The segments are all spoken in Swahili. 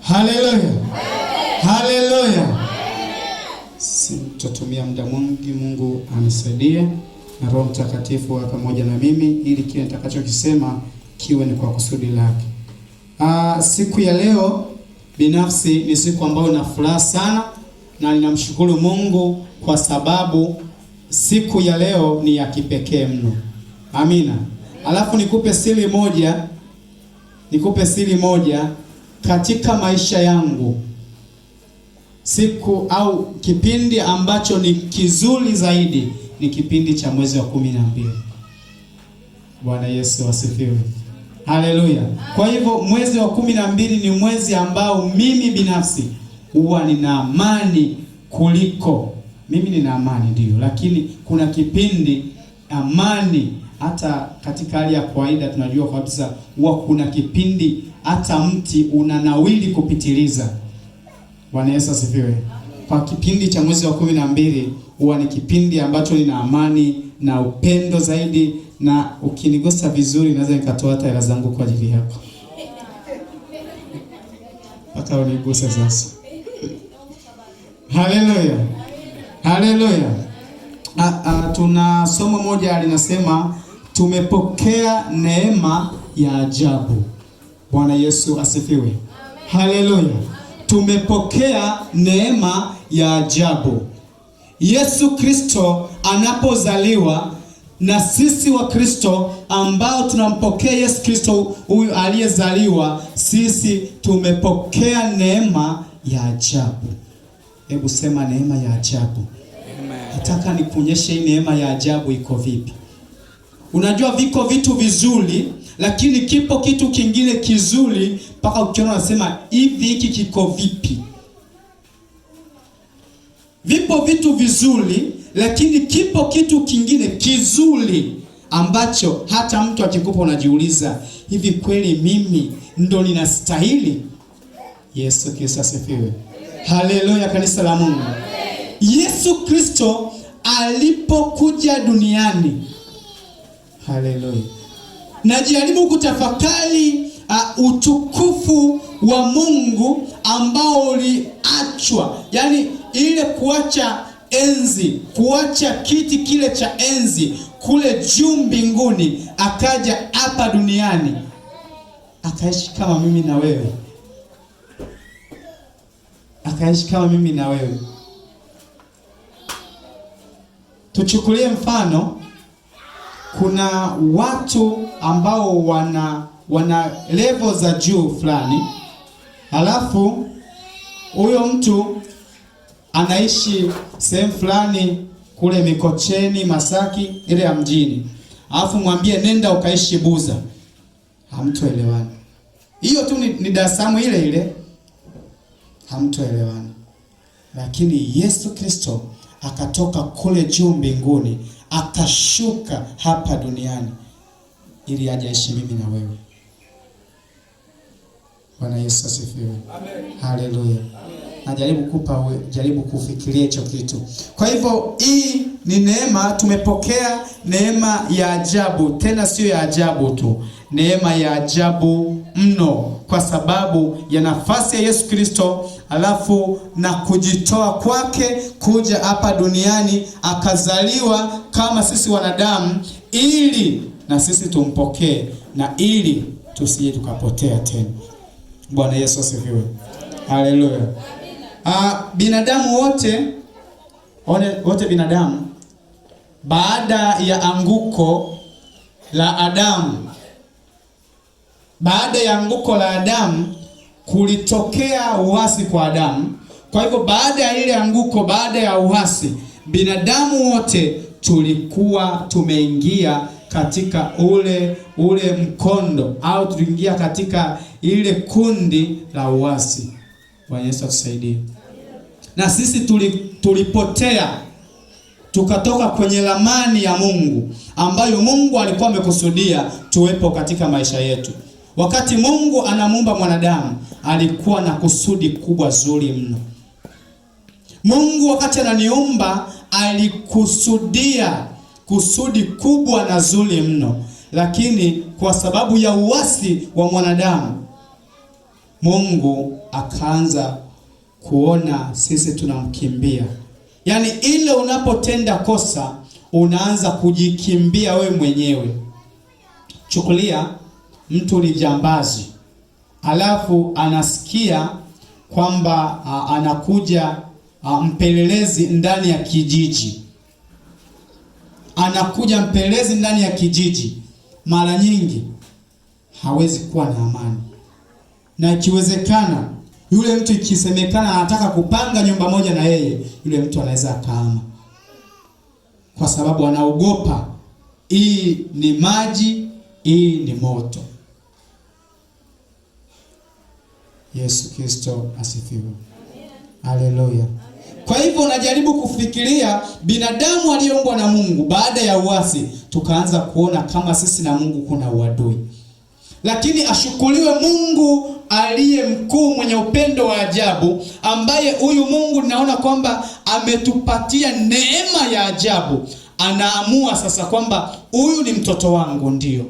Haleluya. Haleluya. Tutatumia muda mwingi, Mungu anisaidie na Roho Mtakatifu wa pamoja na mimi ili kile nitakachokisema kiwe ni kwa kusudi lake. Siku ya leo binafsi ni siku ambayo na furaha sana na ninamshukuru Mungu kwa sababu siku ya leo ni ya kipekee mno. Amina. Alafu nikupe siri moja katika maisha yangu. Siku au kipindi ambacho ni kizuri zaidi ni kipindi cha mwezi wa 12. Bwana Yesu asifiwe. Haleluya. Kwa hivyo mwezi wa 12 ni mwezi ambao mimi binafsi huwa nina amani kuliko. Mimi nina amani ndio, lakini kuna kipindi amani, hata katika hali ya kawaida tunajua kabisa huwa kuna kipindi hata mti unanawili kupitiliza. Bwana Yesu asifiwe. Kwa kipindi cha mwezi wa 12 huwa ni kipindi ambacho nina amani na upendo zaidi, na ukinigusa vizuri naweza nikatoa hata hela zangu kwa ajili yako. Hata uniguse sasa. Haleluya. Haleluya. Tuna somo moja linasema tumepokea neema ya ajabu. Bwana Yesu asifiwe. Haleluya. Tumepokea neema ya ajabu. Yesu Kristo anapozaliwa, na sisi wa Kristo ambao tunampokea Yesu Kristo huyu aliyezaliwa, sisi tumepokea neema ya ajabu. Hebu sema neema ya ajabu. Nataka nikuonyeshe hii neema ya ajabu iko vipi. Unajua viko vitu vizuri, lakini kipo kitu kingine kizuri mpaka ukiona unasema hivi hiki kiko vipi? Vipo vitu vizuri, lakini kipo kitu kingine kizuri ambacho hata mtu akikupa unajiuliza, hivi kweli mimi ndo ninastahili? Yesu Kristo asifiwe. Haleluya, kanisa la Mungu. Yesu Kristo alipokuja duniani, haleluya, najaribu kutafakari utukufu wa Mungu ambao uliachwa, yani ile kuacha enzi, kuacha kiti kile cha enzi kule juu mbinguni, akaja hapa duniani akaishi kama mimi na wewe. Akaishi kama mimi na wewe. Tuchukulie mfano, kuna watu ambao wana level za juu fulani, alafu huyo mtu anaishi sehemu fulani kule Mikocheni, Masaki, ile ya mjini. Alafu mwambie nenda ukaishi Buza. Hamtoelewana. Hiyo tu ni dasamu ile ile. Hamtoelewana. Lakini Yesu Kristo akatoka kule juu mbinguni, akashuka hapa duniani ili aje aishi mimi na wewe. Bwana Yesu asifiwe. Amen. Haleluya. Jaribu kufikiria hicho kitu. Kwa hivyo hii ni neema, tumepokea neema ya ajabu, tena sio ya ajabu tu, neema ya ajabu mno kwa sababu ya nafasi ya Yesu Kristo, alafu na kujitoa kwake kuja hapa duniani, akazaliwa kama sisi wanadamu ili na sisi tumpokee na ili tusije tukapotea tena. Bwana Yesu asifiwe. Haleluya. Binadamu wote binadamu, baada ya anguko la Adamu, kulitokea uasi kwa Adamu. Kwa hivyo baada ya ile anguko, baada ya uasi, binadamu wote tulikuwa tumeingia katika ule mkondo, au tuliingia katika ile kundi la uasi. Bwana Yesu atusaidie. Na sisi tulipotea, tukatoka kwenye ramani ya Mungu ambayo Mungu alikuwa amekusudia tuwepo katika maisha yetu. Wakati Mungu anamuumba mwanadamu, alikuwa na kusudi kubwa zuri mno. Mungu wakati ananiumba alikusudia kusudi kubwa na zuri mno, lakini kwa sababu ya uasi wa mwanadamu, Mungu akaanza kuona sisi tunamkimbia. Yaani ile unapotenda kosa unaanza kujikimbia we mwenyewe. Chukulia mtu ni jambazi, alafu anasikia kwamba anakuja mpelelezi ndani ya kijiji. Anakuja mpelelezi ndani ya kijiji. Mara nyingi hawezi kuwa na amani. Na ikiwezekana yule mtu ikisemekana anataka kupanga nyumba moja na yeye, yule mtu anaweza akaama. Kwa sababu anaogopa, hii ni maji, hii ni moto. Yesu Kristo asifiwe. Haleluya. Kwa hivyo unajaribu kufikiria binadamu aliyeumbwa na Mungu, baada ya uasi tukaanza kuona kama sisi na Mungu kuna uadui. Lakini ashukuriwe Mungu aliye mkuu, mwenye upendo wa ajabu, ambaye huyu Mungu naona kwamba ametupatia neema ya ajabu. Anaamua sasa kwamba huyu ni mtoto wangu, ndio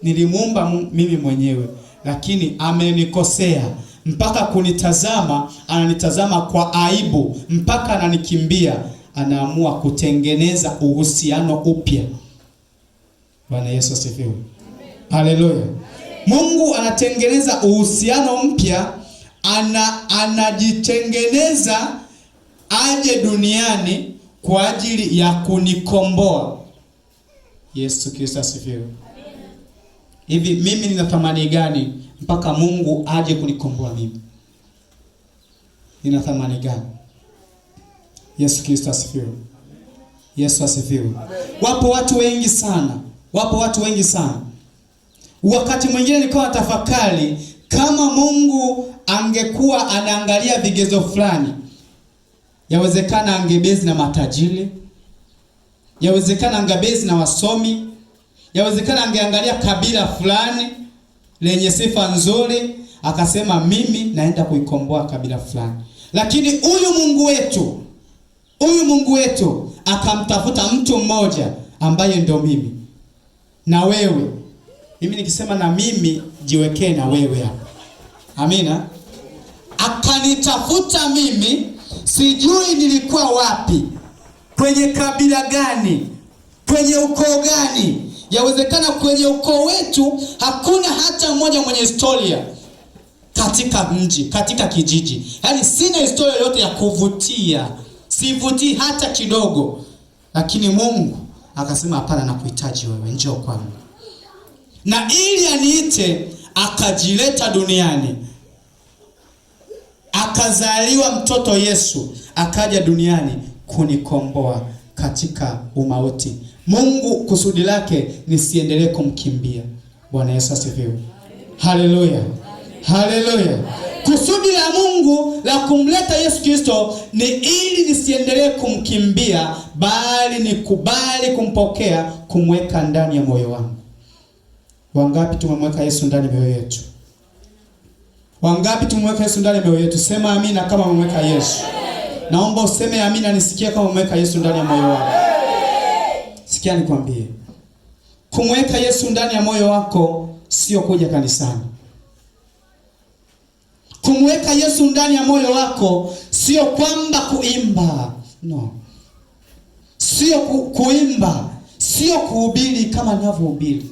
nilimuumba mimi mwenyewe, lakini amenikosea mpaka kunitazama, ananitazama kwa aibu mpaka ananikimbia. Anaamua kutengeneza uhusiano upya. Bwana Yesu asifiwe. Haleluya. Mungu anatengeneza uhusiano mpya, anajitengeneza aje duniani kwa ajili ya kunikomboa. Yesu Kristo asifiwe. Hivi mimi nina thamani gani mpaka Mungu aje kunikomboa mimi? Nina thamani gani? Yesu Kristo asifiwe. Yesu asifiwe. Wapo watu wengi sana. Wakati mwingine nilikuwa natafakari kama Mungu angekuwa anaangalia vigezo fulani, yawezekana angebezi na matajiri, yawezekana angebezi na wasomi, yawezekana angeangalia kabila fulani lenye sifa nzuri, akasema mimi naenda kuikomboa kabila fulani. Lakini huyu Mungu wetu akamtafuta mtu mmoja ambaye ndio mimi na wewe. Mimi nikisema na mimi, jiwekee na wewe hapa. Amina. Akanitafuta mimi, sijui nilikuwa wapi, kwenye kabila gani, kwenye ukoo gani. Yawezekana kwenye ukoo wetu hakuna hata mmoja mwenye historia katika mji, katika kijiji. Yaani sina historia yote ya kuvutia, sivutii hata kidogo. Lakini Mungu akasema hapana, nakuhitaji wewe, njoo kwangu. Na ili aniite, akajileta duniani. Akazaliwa mtoto Yesu, akaja duniani kunikomboa katika umauti. Mungu kusudi lake nisiendelee kumkimbia. Bwana Yesu asifiwe. Haleluya. Haleluya. Kusudi la Mungu la kumleta Yesu Kristo ni ili nisiendelee kumkimbia, bali nikubali kumpokea, kumweka ndani ya moyo wangu. Wangapi tumemweka Yesu ndani ya mioyo yetu? Wangapi tumemweka Yesu ndani ya mioyo yetu? Sema amina kama umemweka Yesu. Naomba useme amina nisikie kama umemweka Yesu ndani ya moyo wako. Sikia nikwambie. Kumweka Yesu ndani ya moyo wako sio kuja kanisani. Kumweka Yesu ndani ya moyo wako sio kwamba kuimba. No. Sio kuimba, sio kuhubiri kama ninavyohubiri.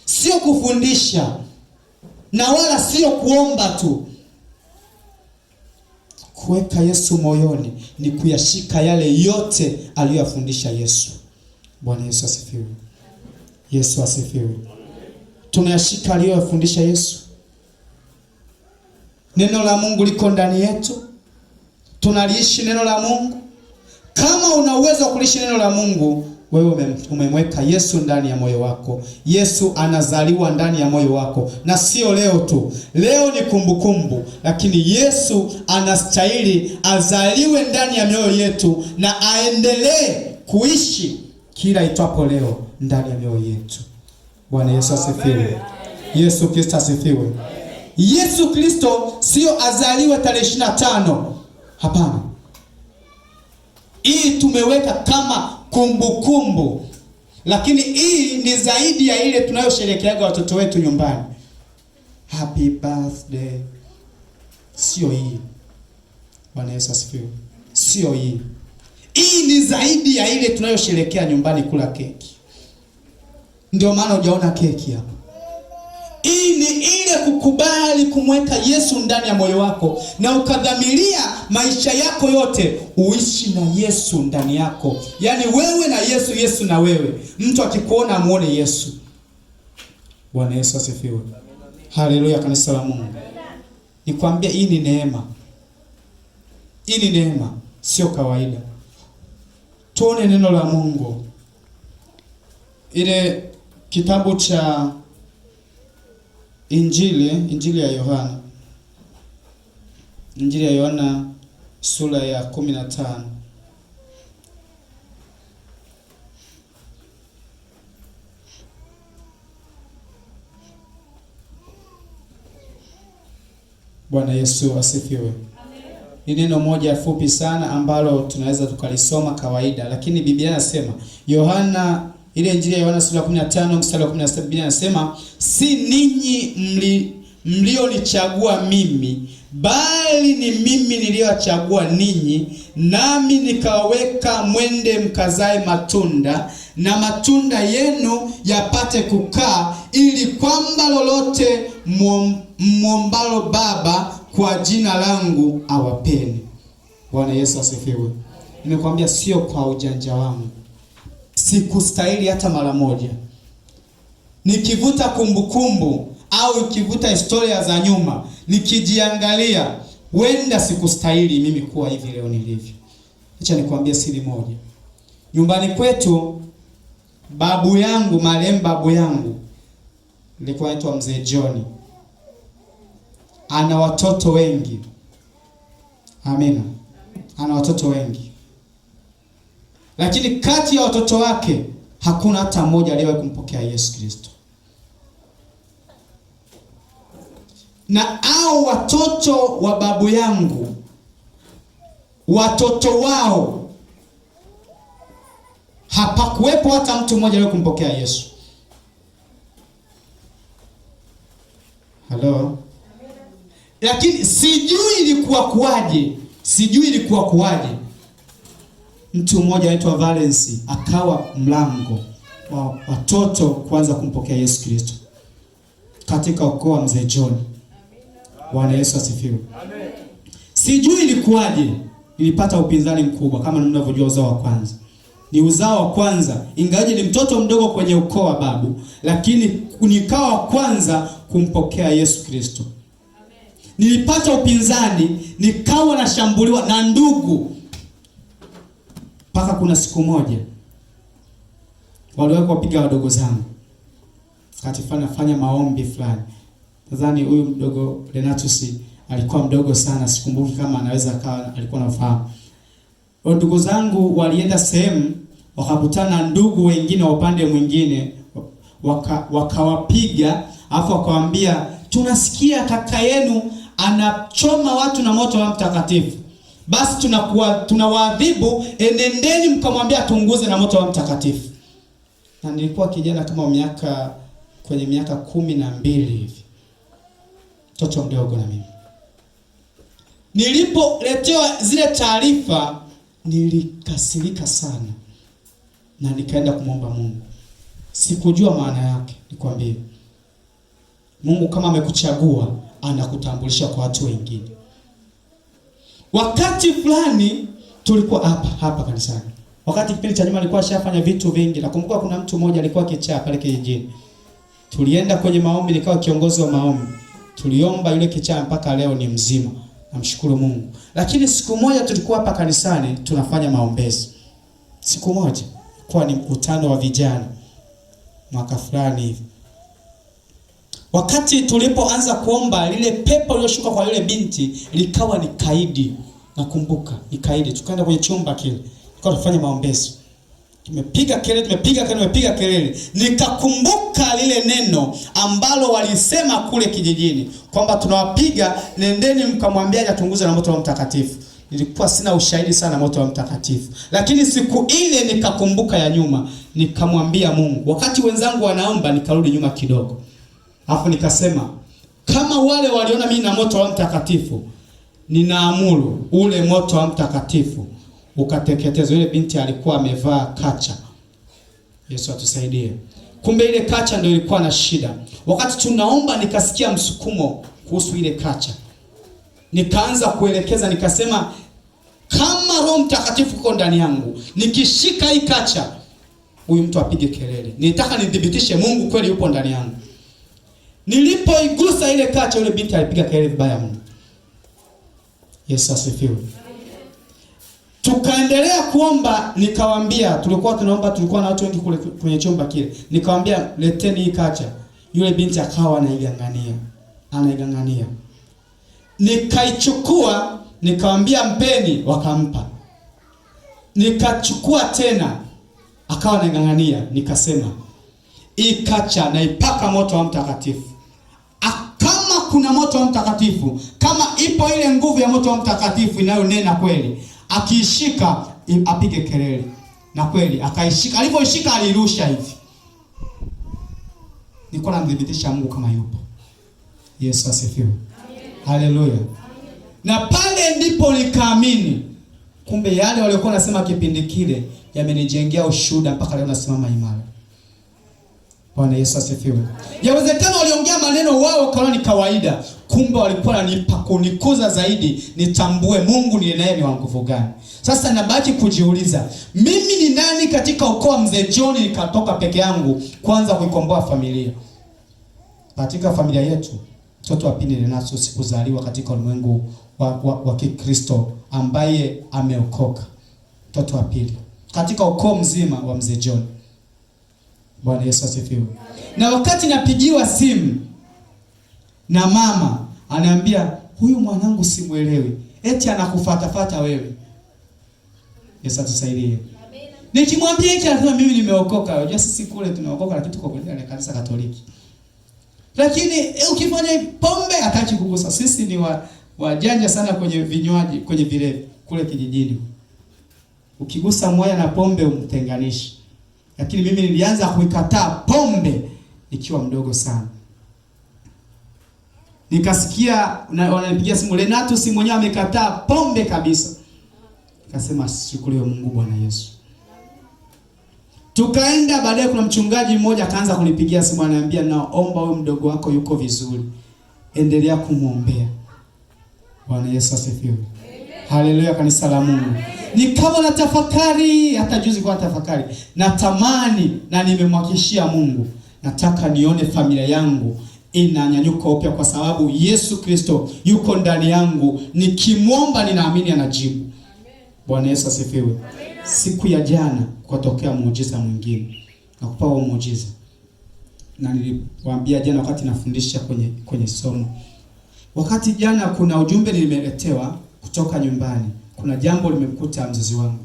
Sio kufundisha, na wala sio kuomba tu. Kuweka Yesu moyoni ni kuyashika yale yote aliyofundisha Yesu. Bwana Yesu asifiwe. Yesu asifiwe. Tunayashika aliyofundisha Yesu. Neno la Mungu liko ndani yetu. Tunaliishi neno la Mungu. Kama una uwezo wa kuliishi neno la Mungu, wewe umemweka Yesu ndani ya moyo wako. Yesu anazaliwa ndani ya moyo wako. Na sio leo tu. Leo ni kumbukumbu, lakini Yesu anastahili azaliwe ndani ya mioyo yetu na aendelee kuishi kila itwapo leo ndani ya mioyo yetu. Bwana Yesu asifiwe. Yesu Kristo asifiwe. Yesu Kristo sio azaliwe tarehe 25. Hapana. Hii tumeweka kama kumbukumbu. Lakini hii ni zaidi ya ile tunayosherekeaga watoto wetu nyumbani. Happy birthday sio hii. Bwana Yesu asifiwe. Sio hii. Hii ni zaidi ya ile tunayosherehekea nyumbani kula keki. Ndio maana hujaona keki hapa. Hii ni ile kukubali kumweka Yesu ndani ya moyo wako na ukadhamiria maisha yako yote uishi na Yesu ndani yako. Yaani wewe na Yesu, Yesu na wewe. Mtu akikuona amuone Yesu. Bwana Yesu asifiwe. Haleluya, kanisa la Mungu. Nikwambia hii ni neema. Hii ni neema, sio kawaida. Tuone neno la Mungu. Ile kitabu cha Injili ya Yohana. Injili ya Yohana sura ya 15. Bwana Yesu asifiwe. Ni neno moja fupi sana ambalo tunaweza tukalisoma kawaida, lakini Biblia inasema Yohana, ile Injili ya Yohana sura ya 15 mstari wa 17, Biblia inasema si ninyi mlionichagua mimi, bali ni mimi niliyowachagua ninyi, nami nikaweka mwende mkazae matunda, na matunda yenu yapate kukaa, ili kwamba lolote mwombalo Baba kwa jina langu awapeni. Bwana Yesu asifiwe. Nimekwambia sio kwa ujanja wangu. Sikustahili hata mara moja. Nikivuta kumbukumbu au nikivuta historia za nyuma, nikijiangalia, wenda sikustahili mimi kuwa hivi leo nilivyo. Acha nikwambie siri moja. Nyumbani kwetu babu yangu, marehemu babu yangu, alikuwa anaitwa Mzee John. Ana watoto wengi. Amina. Ana watoto wengi. Lakini kati ya watoto wake hakuna hata mmoja aliyewahi kumpokea Yesu Kristo. Na hao watoto wa babu yangu, watoto wao, hapakuwepo hata mtu mmoja aliyewahi kumpokea Yesu. Hello? Lakini sijui ilikuwa kuwaje. Mtu mmoja anaitwa Valence akawa mlango wa watoto kuanza kumpokea Yesu Kristo katika ukoo wa Mzee John. Bwana Yesu asifiwe. Amen. Sijui ilikuwaje, nilipata upinzani mkubwa kama mnavyojua uzao wa kwanza. Ni uzao wa kwanza, ingawaje ni mtoto mdogo kwenye ukoo wa babu, lakini nikawa wa kwanza kumpokea Yesu Kristo. Nilipata upinzani, nikawa nashambuliwa na ndugu. Paka kuna siku moja waliweka kupiga wadogo zangu. Fanya maombi fulani. Nadhani huyu mdogo Renatus alikuwa mdogo sana, sikumbuki kama anaweza akawa alikuwa anafahamu. Ndugu zangu walienda sehemu, wakakutana ndugu wengine wa upande mwingine, wakawapiga, afu wakawaambia, tunasikia kaka yenu anachoma watu na moto wa Mtakatifu. Basi tunawaadhibu, enendeni mkamwambia atunguze na moto wa Mtakatifu. Na nilikuwa kijana kama kwenye miaka 12 hivi. Mtoto mdogo na mimi. Nilipoletewa zile taarifa, nilikasirika sana. Na nikaenda kumwomba Mungu. Sikujua maana yake, nikwambie. Mungu kama amekuchagua, anakutambulisha kwa watu wengine. Wakati fulani tulikuwa hapa kanisani. Wakati kipindi cha nyuma nilikuwa shafanya vitu vingi. Nakumbuka kuna mtu mmoja alikuwa kichaa pale kijijini. Tulienda kwenye maombi, nikawa kiongozi wa maombi. Tuliomba yule kichaa mpaka leo ni mzima. Namshukuru Mungu. Lakini siku moja tulikuwa hapa kanisani tunafanya maombezi. Siku moja kwa ni mkutano wa vijana. Mwaka fulani hivi. Wakati tulipoanza kuomba, lile pepo lililoshuka kwa yule binti likawa ni kaidi. Nakumbuka, ni kaidi. Tukaenda kwenye chumba kile. Tukawa tunafanya maombezi. Tumepiga kelele. Nikakumbuka lile neno ambalo walisema kule kijijini kwamba tunawapiga, nendeni mkamwambia atunguze na moto wa Mtakatifu. Nilikuwa sina ushahidi sana moto wa Mtakatifu. Lakini siku ile nikakumbuka ya nyuma, nikamwambia Mungu. Wakati wenzangu wanaomba, nikarudi nyuma kidogo. Alafu nikasema, kama wale waliona mimi na moto wa Mtakatifu, ninaamuru ule moto wa mtakatifu ukateketezwa. Yule binti alikuwa amevaa kacha. Yesu atusaidie. Kumbe ile kacha ndio ilikuwa na shida. Wakati tunaomba nikasikia msukumo kuhusu ile kacha. Nikaanza kuelekeza, nikasema kama Roho Mtakatifu uko ndani yangu, nikishika hii kacha, huyu mtu apige kelele. Nilitaka nidhibitishe Mungu kweli yupo ndani yangu. Nilipoigusa ile kacha, yule binti alipiga kelele vibaya mno. Yesu asifiwe. Tukaendelea kuomba, nikawaambia, tulikuwa na watu wengi kule kwenye chumba kile. Nikawaambia leteni hii kacha. Yule binti akawa anaigangania. Nikaichukua, nikawaambia mpeni, wakampa. Nikachukua tena, akawa anaigangania. Nikasema hii kacha naipaka moto wa mtakatifu. Kama kuna moto wa mtakatifu, kama ipo ile nguvu ya moto wa mtakatifu inayonena kweli, akiishika apige kelele. Na kweli akaishika. Alipoishika alirusha hivi. Niko namdhibitisha Mungu kama yupo. Yesu asifiwe. Haleluya. Na pale ndipo nikaamini. Kumbe yale waliokuwa nasema kipindi kile yamenijengea ushuhuda mpaka leo nasimama imara. Bwana Yesu asifiwe. Yawezekana waliongea maneno wao kaona ni kawaida. Kumbe walikuwa wananipa kunikuza zaidi, nitambue Mungu ni naye ni wa nguvu gani. Sasa nabaki kujiuliza, mimi ni nani katika ukoo wa Mzee John nikatoka peke yangu kwanza kuikomboa familia? Katika familia yetu, mtoto wa pili Renato sikuzaliwa katika ulimwengu wa Kikristo ambaye ameokoka. Mtoto wa pili katika ukoo mzima wa Mzee John. Bwana Yesu asifiwe. Na wakati napigiwa simu na mama, anaambia huyu mwanangu simuelewi, eti anakufuatafuata wewe. Yesu atusaidie. Nikimwambia eti anasema mimi nimeokoka. Unajua sisi kule tunaokoka lakini tuko kwenye kanisa Katoliki. Lakini ukifanya pombe hataki kugusa. Sisi ni wajanja sana kwenye vinywaji, kwenye vilevi kule kijijini. Ukigusa mwaya na pombe umtenganishi. Lakini mimi nilianza kuikataa pombe nikiwa mdogo sana. Nikasikia wananipigia simu, Renato si mwenyewe amekataa pombe kabisa. Nikasema shukuriwe Mungu, Bwana Yesu. Tukaenda, baadaye kuna mchungaji mmoja akaanza kunipigia simu, ananiambia naomba wewe mdogo wako yuko vizuri, endelea kumuombea. Bwana Yesu asifiwe. Haleluya, kanisa la Mungu. Nikawa na tafakari, hata juzi kwa tafakari, natamani na nimemwakishia Mungu, nataka nione familia yangu inanyanyuka upya kwa sababu Yesu Kristo yuko ndani yangu. Nikimwomba ninaamini anajibu. Bwana Yesu asifiwe. Siku ya jana kutokea muujiza mwingine. Nakupa huo muujiza. Na niliwaambia jana wakati nafundisha kwenye somo. Wakati jana kuna ujumbe nimeletewa kutoka nyumbani. Kuna jambo limemkuta mzazi wangu.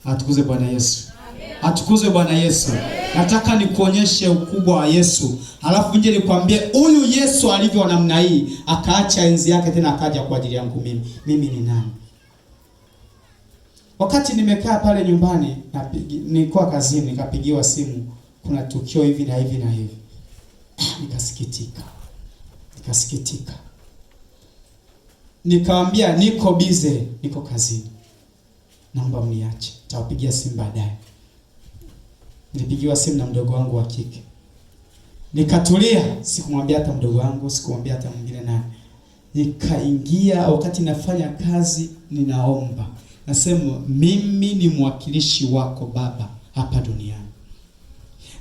Atukuze Bwana Yesu. Atukuzwe Bwana Yesu. Nataka nikuonyeshe ukubwa wa Yesu. Halafu nje nikwambie huyu Yesu alivyo namna hii, akaacha enzi yake tena akaja kwa ajili yangu mimi. Mimi ni nani? Wakati nimekaa pale nyumbani, nilikuwa kazini, nikapigiwa simu, kuna tukio hivi na hivi na hivi. Nikasikitika. Nikamwambia niko busy, niko kazini. Naomba mniache. Nitawapigia simu baadaye. Nilipigiwa simu na mdogo wangu wa kike. Nikatulia, sikumwambia hata mdogo wangu, sikumwambia hata mwingine nani. Nikaingia, wakati nafanya kazi ninaomba. Nasema mimi ni mwakilishi wako Baba hapa duniani.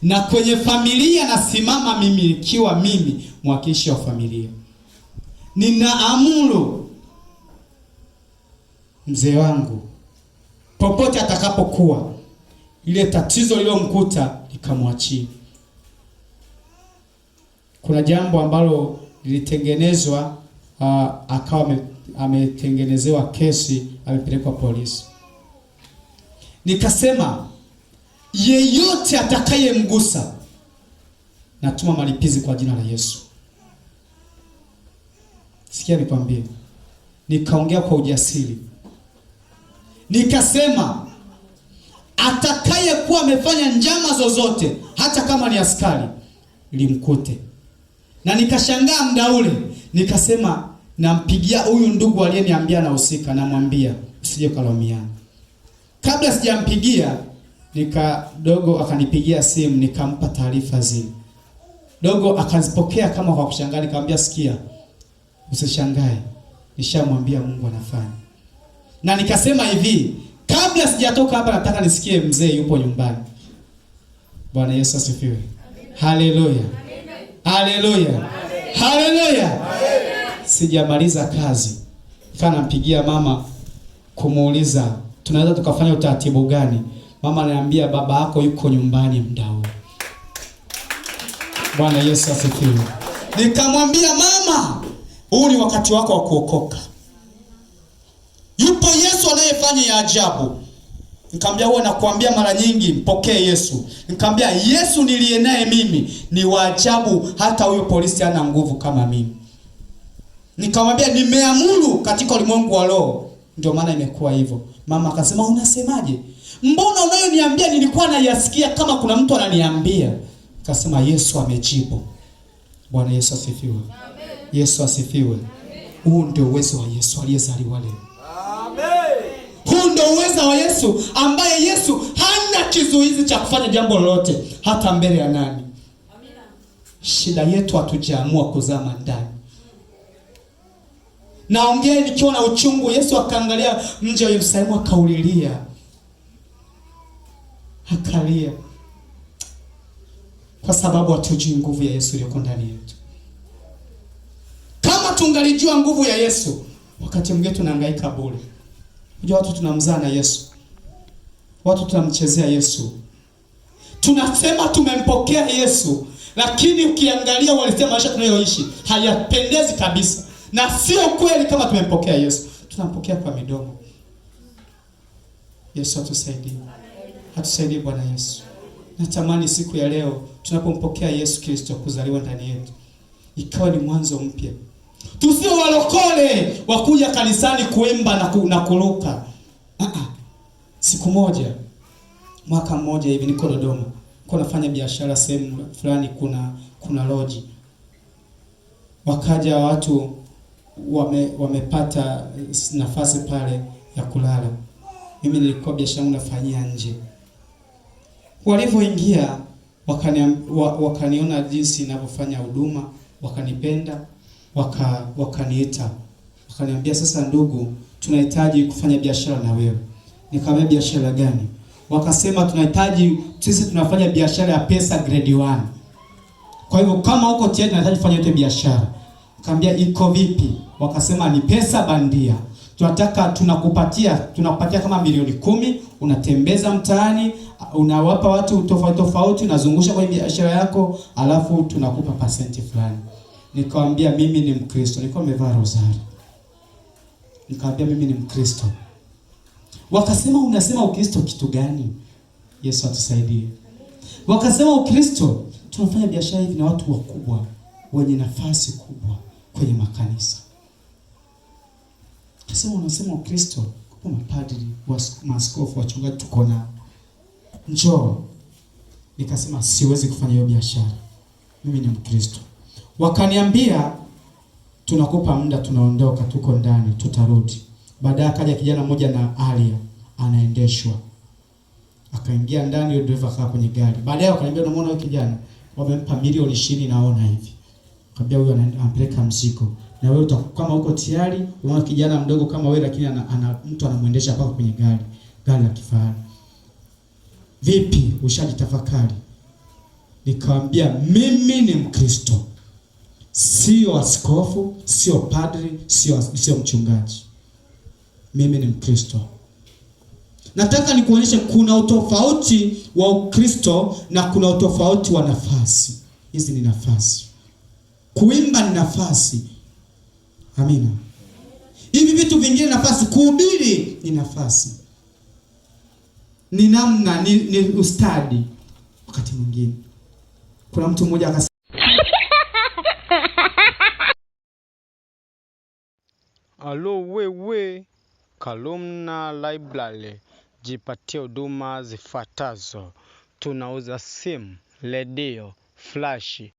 Na kwenye familia nasimama mimi nikiwa mimi mwakilishi wa familia. Ninaamuru mzee wangu popote atakapokuwa, ile tatizo lililomkuta likamwachia. Kuna jambo ambalo lilitengenezwa, akawa ametengenezewa kesi, amepelekwa polisi. Nikasema yeyote atakayemgusa natuma malipizi kwa jina la Yesu. Sikia nikwambie. Nikaongea kwa ujasiri. Nikasema atakayekuwa amefanya njama zozote, hata kama ni askari, limkute. Na nikashangaa muda ule, nikasema nampigia huyu ndugu aliyeniambia nahusika, namwambia usije kalaumiana. Kabla sijampigia dogo akanipigia simu, nikampa taarifa zile. Dogo akazipokea kama kwa kushangaa, nikamwambia sikia, usishangae, nishamwambia Mungu anafanya. Na nikasema hivi, kabla sijatoka hapa nataka nisikie mzee yupo nyumbani. Bwana Yesu asifiwe. Haleluya. Haleluya. Haleluya. Sijamaliza kazi, nikampigia mama kumuuliza tunaweza tukafanya utaratibu gani. Mama ananiambia baba yako yuko nyumbani muda huu. Bwana Yesu asifiwe. Nikamwambia mama, huu ni wakati wako wa kuokoka. Yupo Yesu anayefanya ya ajabu. Nikamwambia huwa nakuambia mara nyingi mpokee Yesu. Nikamwambia Yesu niliye naye mimi ni wa ajabu, hata huyo polisi hana nguvu kama mimi. Nikamwambia nimeamuru katika ulimwengu wa roho, ndio maana imekuwa hivyo. Mama akasema unasemaje? Mbona unayoniambia nilikuwa nayasikia kama kuna mtu ananiambia. Akasema Yesu amejibu. Bwana Yesu asifiwe. Amen. Yesu asifiwe. Huu ndio uwezo wa Yesu aliyezaliwa leo. Amen. Huu ndio uwezo wa Yesu ambaye Yesu hana kizuizi cha kufanya jambo lolote hata mbele ya nani. Amina. Shida yetu hatujaamua kuzama ndani. Naongea nikiwa na uchungu. Yesu akaangalia mji wa Yerusalemu akaulilia. Akalia. Kwa sababu hatujui nguvu ya Yesu iliyoko ndani yetu. Kama tungalijua nguvu ya Yesu, wakati mwingine tunahangaika bure. Unajua watu tunamzaa na Yesu. Watu tunamchezea Yesu. Tunasema tumempokea Yesu, lakini ukiangalia walisema maisha tunayoishi hayapendezi kabisa. Na sio kweli kama tumempokea Yesu. Tunampokea kwa midomo. Yesu atusaidie. Atusaidie Bwana Yesu. Natamani siku ya leo tunapompokea Yesu Kristo kuzaliwa ndani yetu, ikawa ni mwanzo mpya. Tusio walokole wakuja kanisani kuimba na kuruka. Siku moja, mwaka mmoja hivi niko Dodoma. Niko nafanya biashara sehemu fulani, kuna lodge. Wakaja watu wamepata nafasi pale ya kulala. Mimi nilikuwa biashara yangu nafanyia nje. Walivyoingia wakaniona jinsi ninavyofanya huduma, wakanipenda, wakaniita. Wakaniambia sasa ndugu, tunahitaji kufanya biashara na wewe. Nikamwambia biashara gani? Wakasema tunahitaji, sisi tunafanya biashara ya pesa grade 1. Kwa hivyo kama uko tayari tunahitaji kufanya yote biashara. Nikamwambia iko vipi? Wakasema ni pesa bandia. Tunataka tunakupatia kama milioni 10, unatembeza mtaani, unawapa watu tofauti, unazungusha kwenye biashara yako, alafu tunakupa pasenti fulani. Nikamwambia mimi ni Mkristo, nilikuwa nimevaa rosari. Nikamwambia mimi ni Mkristo. Wakasema unasema Ukristo kitu gani? Yesu atusaidie. Wakasema Ukristo tunafanya biashara hivi na watu wakubwa wenye nafasi kubwa kwenye makanisa. Kasema unasema Ukristo kwa mapadri, maaskofu, wachungaji tuko nao. Njoo. Nikasema siwezi kufanya hiyo biashara. Mimi ni Mkristo. Wakaniambia tunakupa muda, tunaondoka, tuko ndani, tutarudi. Baadaye akaja kijana mmoja na Alia anaendeshwa. Akaingia ndani, yule driver akakaa kwenye gari. Baadaye wakaniambia unamuona yule kijana? Wamempa milioni 20 naona hivi. Akambia huyu anampeleka mzigo. Na wewe kama uko tayari, unaona kijana mdogo kama wewe lakini mtu anamuendesha mpaka kwenye gari la kifahari. Vipi, ushajitafakari? Nikamwambia mimi ni Mkristo. Sio askofu, sio padri, sio mchungaji. Mimi ni Mkristo. Nataka nikuonyeshe kuna utofauti wa Ukristo na kuna utofauti wa nafasi. Hizi ni nafasi. Kuimba ni nafasi. Amina. Hivi vitu vingine nafasi, kuhubiri ni nafasi. Ni namna, ni ustadi. Wakati mwingine kuna mtu mmoja akasema Alo wewe Kalumna Library, jipatie huduma zifuatazo. Tunauza simu, redio, flash,